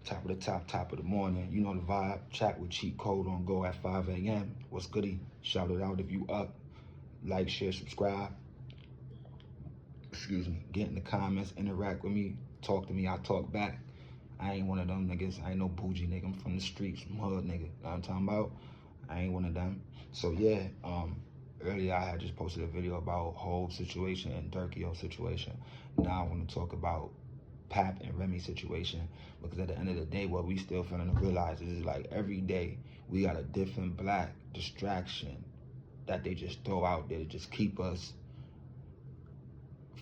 Top of the top of the morning. You know the vibe. Chat with cheat code on go at 5 a.m. What's goody? Shout it out if you up. Like, share, subscribe. Excuse me. Get in the comments, interact with me, talk to me, I talk back. I ain't one of them niggas. I ain't no bougie nigga. I'm from the streets, I'm hood nigga. You know what I'm talking about? I ain't one of them. So yeah, earlier I had just posted a video about whole situation and Durkio situation. Now I want to talk about Pap and Remy situation, because at the end of the day, what we still finna realize is like every day we got a different black distraction that they just throw out there to just keep us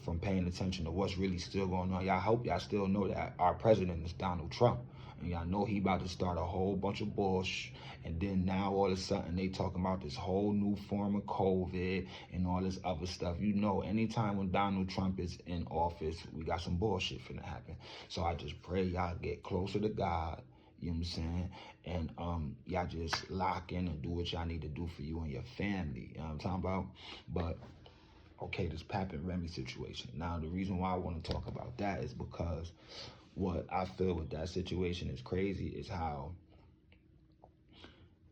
from paying attention to what's really still going on. Y'all hope y'all still know that our president is Donald Trump. And y'all know he about to start a whole bunch of bullshit. And then now all of a sudden they talking about this whole new form of COVID and all this other stuff. You know, anytime when Donald Trump is in office, we got some bullshit finna happen. So I just pray y'all get closer to God. You know what I'm saying? And y'all just lock in and do what y'all need to do for you and your family. You know what I'm talking about? But okay, this Pap and Remy situation. Now, the reason why I want to talk about that is because what I feel with that situation is crazy is how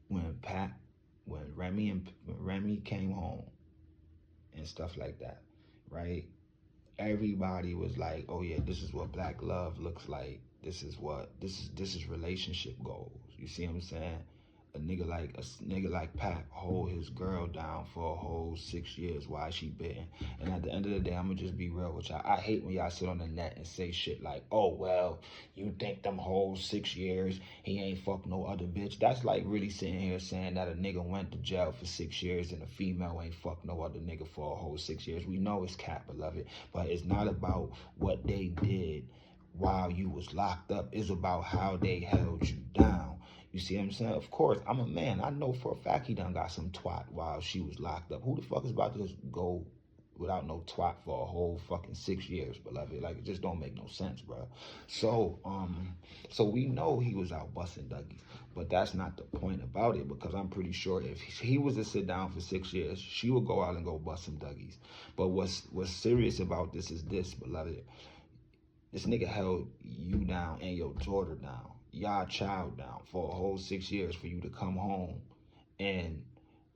when Remy came home and stuff like that, right? Everybody was like, oh yeah, this is what black love looks like. This is relationship goals. You see what I'm saying? A nigga like Pap hold his girl down for a whole 6 years while she bitten. And at the end of the day, I'm gonna just be real with y'all. I hate when y'all sit on the net and say shit like, oh well, you think them whole 6 years he ain't fuck no other bitch. That's like really sitting here saying that a nigga went to jail for 6 years and a female ain't fuck no other nigga for a whole 6 years. We know it's cap, beloved, but it's not about what they did while you was locked up. It's about how they held you down. You see what I'm saying? Of course, I'm a man. I know for a fact he done got some twat while she was locked up. Who the fuck is about to just go without no twat for a whole fucking 6 years, beloved? Like, it just don't make no sense, bro. So we know he was out busting Dougies, but that's not the point about it, because I'm pretty sure if he was to sit down for 6 years, she would go out and go bust some Dougies. But what's serious about this is this, beloved. This nigga held you down and your daughter down, y'all child down, for a whole 6 years for you to come home and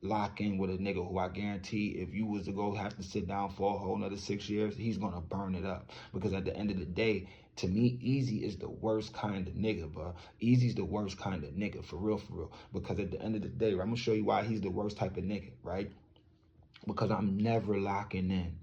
lock in with a nigga who I guarantee if you was to go have to sit down for a whole nother 6 years, he's gonna burn it up. Because at the end of the day, to me, Easy is the worst kind of nigga, bro. Easy's the worst kind of nigga, for real, for real. Because at the end of the day, I'm gonna show you why he's the worst type of nigga, right? Because I'm never locking in.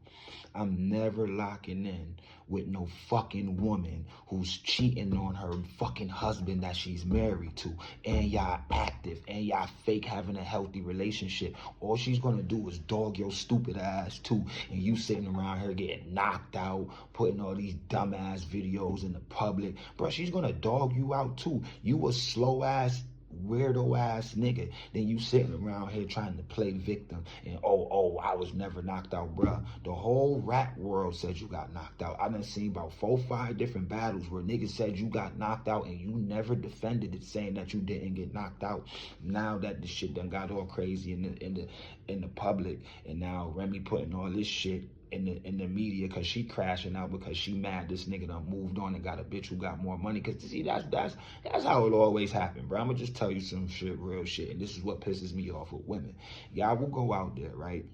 I'm never locking in with no fucking woman who's cheating on her fucking husband that she's married to, and y'all active, and y'all fake having a healthy relationship. All she's gonna do is dog your stupid ass too, and you sitting around here getting knocked out, putting all these dumbass videos in the public. Bro, she's gonna dog you out too. You a slow ass, weirdo ass nigga, then you sitting around here trying to play victim and oh I was never knocked out, bruh. The whole rap world said you got knocked out. I done seen about 4-5 different battles where niggas said you got knocked out and you never defended it, saying that you didn't get knocked out. Now that the shit done got all crazy in the public, and now Remy putting all this shit in the media because she crashing out because she mad this nigga done moved on and got a bitch who got more money. Because see, that's how it always happen, bro. I'm gonna just tell you some shit, real shit, and this is what pisses me off with women. Y'all will go out there, right?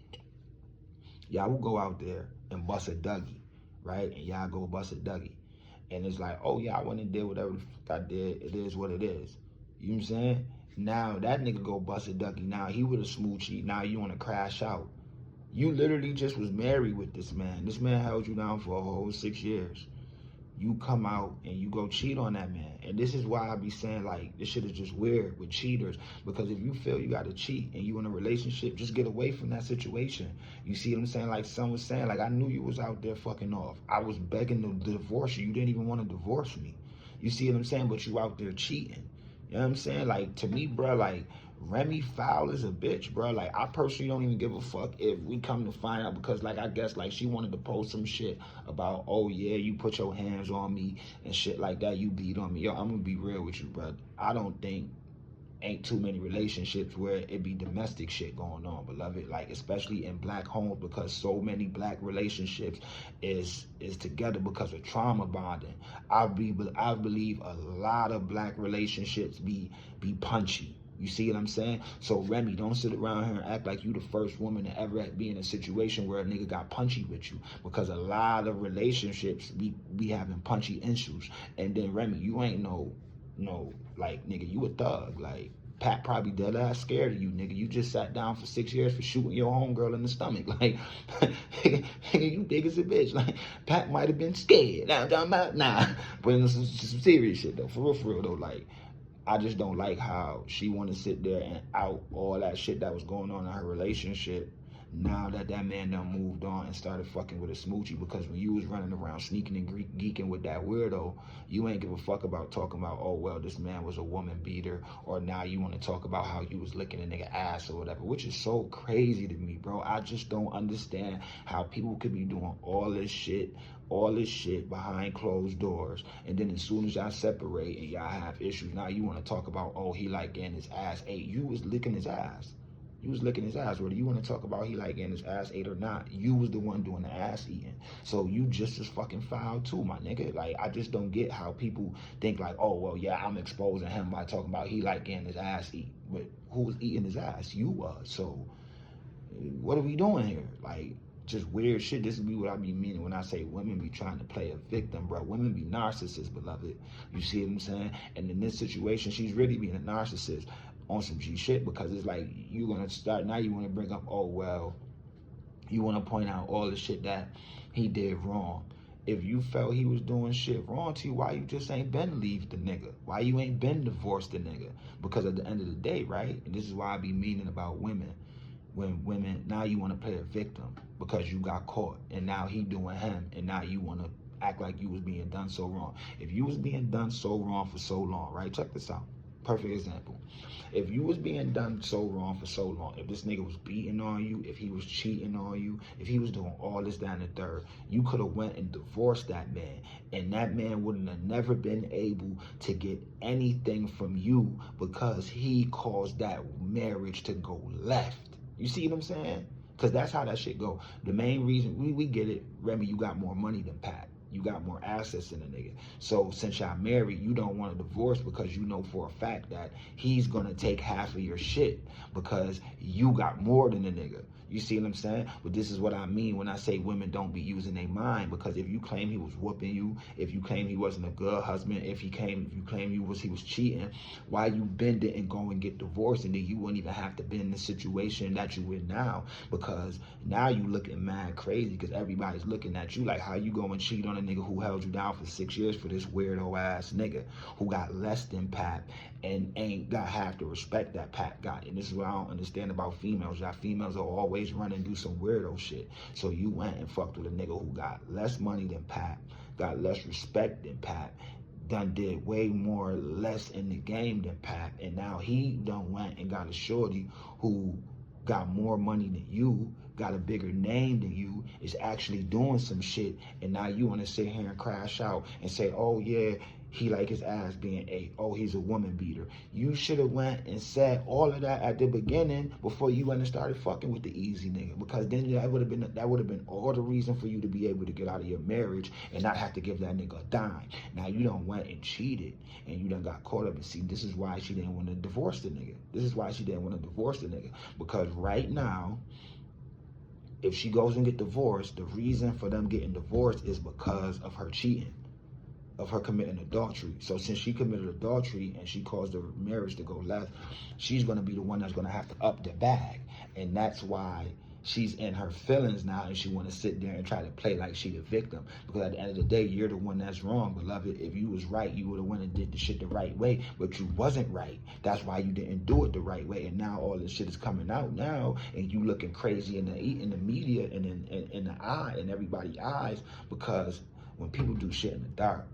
Y'all will go out there and bust a Dougie, right? And y'all go bust a Dougie, and it's like, oh yeah, I went and did whatever the fuck I did. It is what it is. You know what I'm saying? Now that nigga go bust a Dougie. Now he with a smoochie. Now you wanna crash out. You literally just was married with this man. This man held you down for a whole 6 years. You come out and you go cheat on that man. And this is why I be saying, like, this shit is just weird with cheaters. Because if you feel you got to cheat and you in a relationship, just get away from that situation. You see what I'm saying? Like someone was saying, like, I knew you was out there fucking off. I was begging to divorce you. You didn't even want to divorce me. You see what I'm saying? But you out there cheating. You know what I'm saying? Like, to me, bro, like, Remy foul is a bitch, bro. Like, I personally don't even give a fuck if we come to find out, because, like, I guess, like, she wanted to post some shit about, oh, yeah, you put your hands on me and shit like that. You beat on me. Yo, I'm gonna be real with you, bro. I don't think ain't too many relationships where it be domestic shit going on, beloved. Like, especially in black homes, because so many black relationships is together because of trauma bonding. I believe a lot of black relationships be punchy. You see what I'm saying? So Remy, don't sit around here and act like you the first woman to ever be in a situation where a nigga got punchy with you, because a lot of relationships be having punchy issues. And then Remy, you ain't no like, nigga, you a thug. Like, Pat probably dead ass scared of you, nigga. You just sat down for 6 years for shooting your homegirl in the stomach. Like, you big as a bitch. Like, Pat might have been scared. Now I'm talking about, nah. But in some serious shit though, for real though, like, I just don't like how she want to sit there and out all that shit that was going on in her relationship now that man done moved on and started fucking with a smoochie. Because when you was running around sneaking and geeking with that weirdo, you ain't give a fuck about talking about, oh, well, this man was a woman beater, or now you want to talk about how you was licking a nigga ass or whatever, which is so crazy to me, bro. I just don't understand how people could be doing all this shit behind closed doors, and then as soon as y'all separate and y'all have issues, now you want to talk about, oh, he like getting his ass ate. You was licking his ass. You was licking his ass. Whether you want to talk about he like getting his ass ate or not, you was the one doing the ass eating. So you just as fucking foul too, my nigga. Like, I just don't get how people think like, oh, well, yeah, I'm exposing him by talking about he like getting his ass eat. But who was eating his ass? You was. So what are we doing here? Like, just weird shit. This is what I be meaning when I say women be trying to play a victim, bro. Women be narcissists, beloved. You see what I'm saying? And in this situation, she's really being a narcissist on some G shit, because it's like, you're gonna start now, you want to bring up, oh, well, you want to point out all the shit that he did wrong. If you felt he was doing shit wrong to you, why you just ain't been leave the nigga? Why you ain't been divorced the nigga? Because at the end of the day, right, and this is why I be meaning about women, when women, now you want to play a victim because you got caught, and now he doing him, and now you want to act like you was being done so wrong. If you was being done so wrong for so long, right, check this out. Perfect example. If you was being done so wrong for so long, if this nigga was beating on you, if he was cheating on you, if he was doing all this, that, and the third, you could have went and divorced that man, and that man wouldn't have never been able to get anything from you, because he caused that marriage to go left. You see what I'm saying? Because that's how that shit go. The main reason, we get it, Remy, you got more money than Pat. You got more assets than a nigga. So since y'all married, you don't want a divorce, because you know for a fact that he's gonna take half of your shit because you got more than a nigga. You see what I'm saying? But this is what I mean when I say women don't be using their mind, because if you claim he was whooping you, if you claim he wasn't a good husband, if you claim he was cheating, why you bend it and go and get divorced, and then you wouldn't even have to be in the situation that you in now, because now you looking mad crazy, because everybody's looking at you like, how you go and cheat on a nigga who held you down for 6 years for this weirdo ass nigga who got less than Pat and ain't got half the respect that Pat got. And this is what I don't understand about females. Y'all females will always run and do some weirdo shit. So you went and fucked with a nigga who got less money than Pat, got less respect than Pat, done did way more less in the game than Pat, and now he done went and got a shorty who got more money than you, got a bigger name than you, is actually doing some shit, and now you want to sit here and crash out and say, oh yeah, he like his ass being ate, oh, he's a woman beater. You should have went and said all of that at the beginning before you went and started fucking with the easy nigga, because then that would have been all the reason for you to be able to get out of your marriage and not have to give that nigga a dime. Now you done went and cheated, and you done got caught up, and see, this is why she didn't want to divorce the nigga. This is why she didn't want to divorce the nigga, because right now, if she goes and get divorced, the reason for them getting divorced is because of her cheating, of her committing adultery. So since she committed adultery and she caused the marriage to go left, she's going to be the one that's going to have to up the bag. And that's why she's in her feelings now, and she want to sit there and try to play like she the victim. Because at the end of the day, you're the one that's wrong, beloved. If you was right, you would have went and did the shit the right way, but you wasn't right. That's why you didn't do it the right way. And now all this shit is coming out now, and you looking crazy in the media and in the eye, in everybody's eyes, because when people do shit in the dark,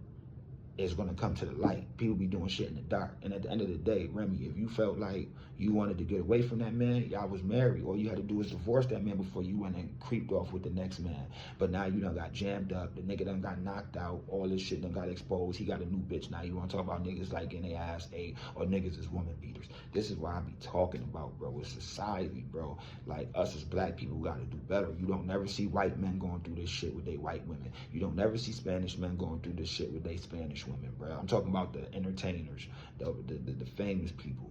is going to come to the light. People be doing shit in the dark. And at the end of the day, Remy, if you felt like you wanted to get away from that man, y'all was married. All you had to do was divorce that man before you went and creeped off with the next man. But now you done got jammed up. The nigga done got knocked out. All this shit done got exposed. He got a new bitch. Now you want to talk about niggas like getting their ass ate or niggas as woman beaters. This is what I be talking about, bro. It's society, bro. Like, us as black people got to do better. You don't never see white men going through this shit with their white women. You don't never see Spanish men going through this shit with their Spanish women, bro. I'm talking about the entertainers, the famous people.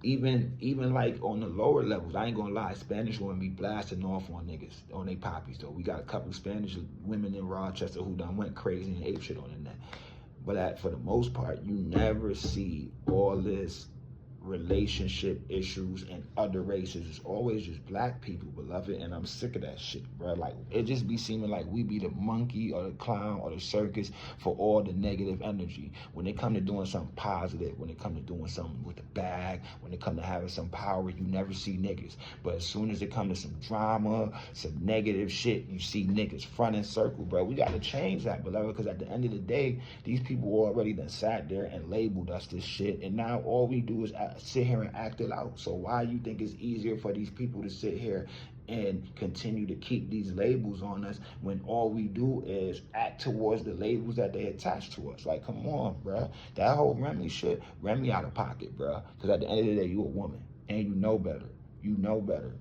Even like on the lower levels, I ain't gonna lie, Spanish women be blasting off on niggas, on they poppies though. We got a couple of Spanish women in Rochester who done went crazy and ape shit on the net. But for the most part, you never see all this relationship issues and other races. It's always just black people, beloved, and I'm sick of that shit, bro. Like, it just be seeming like we be the monkey or the clown or the circus for all the negative energy. When it come to doing something positive, when it come to doing something with the bag, when it come to having some power, you never see niggas. But as soon as it come to some drama, some negative shit, you see niggas front and circle, bro. We gotta change that, beloved, because at the end of the day, these people already done sat there and labeled us this shit, and now all we do is sit here and act it out. So why you think it's easier for these people to sit here and continue to keep these labels on us when all we do is act towards the labels that they attach to us? Like, come on, bro. That whole Remy shit, Remy out of pocket, bro. Because at the end of the day, you a woman and you know better. You know better.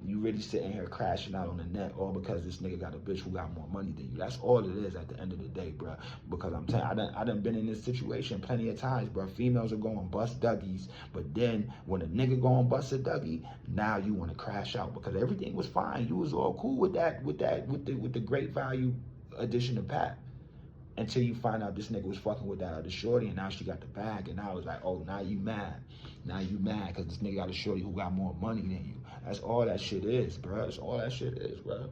You really sitting here crashing out on the net all because this nigga got a bitch who got more money than you. That's all it is at the end of the day, bro. Because I'm telling you, I done been in this situation plenty of times, bro. Females are going bust Dougies, but then when a nigga going bust a Dougie, now you want to crash out because everything was fine. You was all cool with the great value addition of Pap. Until you find out this nigga was fucking with that other shorty, and now she got the bag, and now it's like, oh, now you mad. Now you mad because this nigga got a shorty who got more money than you. That's all that shit is, bro. That's all that shit is, bro.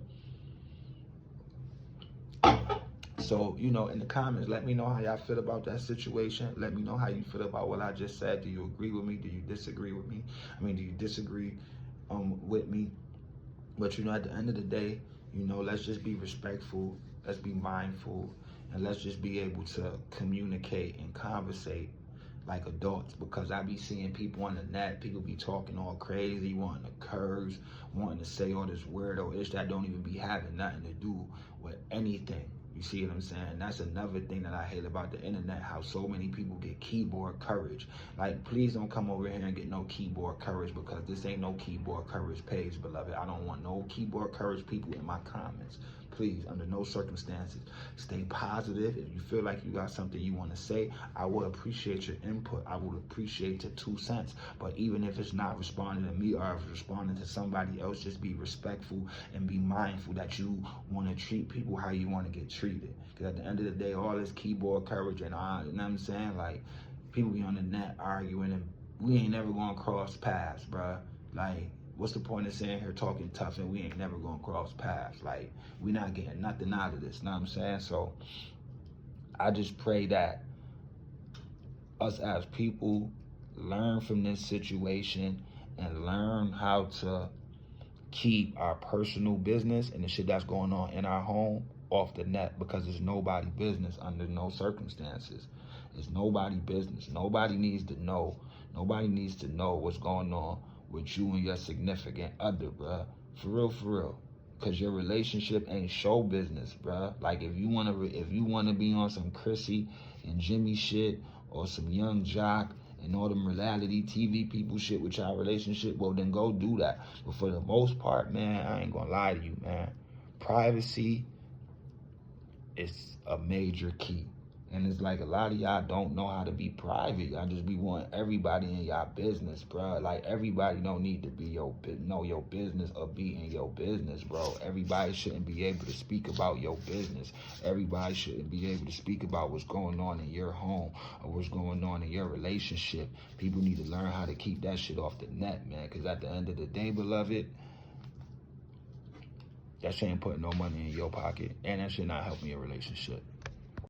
So, you know, in the comments, let me know how y'all feel about that situation. Let me know how you feel about what I just said. Do you agree with me? Do you disagree with me? I mean, do you disagree with me? But, you know, at the end of the day, you know, let's just be respectful. Let's be mindful. And let's just be able to communicate and conversate like adults, because I be seeing people on the net, people be talking all crazy, wanting to curse, wanting to say all this weirdo ish that don't even be having nothing to do with anything. You see what I'm saying? And that's another thing that I hate about the internet, how so many people get keyboard courage. Like, please don't come over here and get no keyboard courage, because this ain't no keyboard courage page, beloved. I don't want no keyboard courage people in my comments. Please, under no circumstances, stay positive. If you feel like you got something you want to say, I would appreciate your input. I would appreciate your 2 cents. But even if it's not responding to me or if it's responding to somebody else, just be respectful and be mindful that you want to treat people how you want to get treated. Because at the end of the day, all this keyboard coverage and all, you know what I'm saying? Like, people be on the net arguing and we ain't never going to cross paths, bruh. Like, what's the point of sitting here talking tough and we ain't never gonna cross paths? Like, we not getting nothing out of this, know what I'm saying? So I just pray that us as people learn from this situation and learn how to keep our personal business and the shit that's going on in our home off the net, because it's nobody's business under no circumstances. It's nobody's business. Nobody needs to know. Nobody needs to know what's going on with you and your significant other, bruh. For real. Cause your relationship ain't show business, bruh. Like, if you wanna be on some Chrissy and Jimmy shit or some Young Jock and all them reality TV people shit with your relationship, well, then go do that. But for the most part, man, I ain't gonna lie to you, man. Privacy is a major key. And it's like a lot of y'all don't know how to be private. Y'all just be wanting everybody in y'all business, bro. Like, everybody don't need to be know your business or be in your business, bro. Everybody shouldn't be able to speak about your business. Everybody shouldn't be able to speak about what's going on in your home or what's going on in your relationship. People need to learn how to keep that shit off the net, man. Because at the end of the day, beloved, that shit ain't putting no money in your pocket, and that shit not helping your relationship.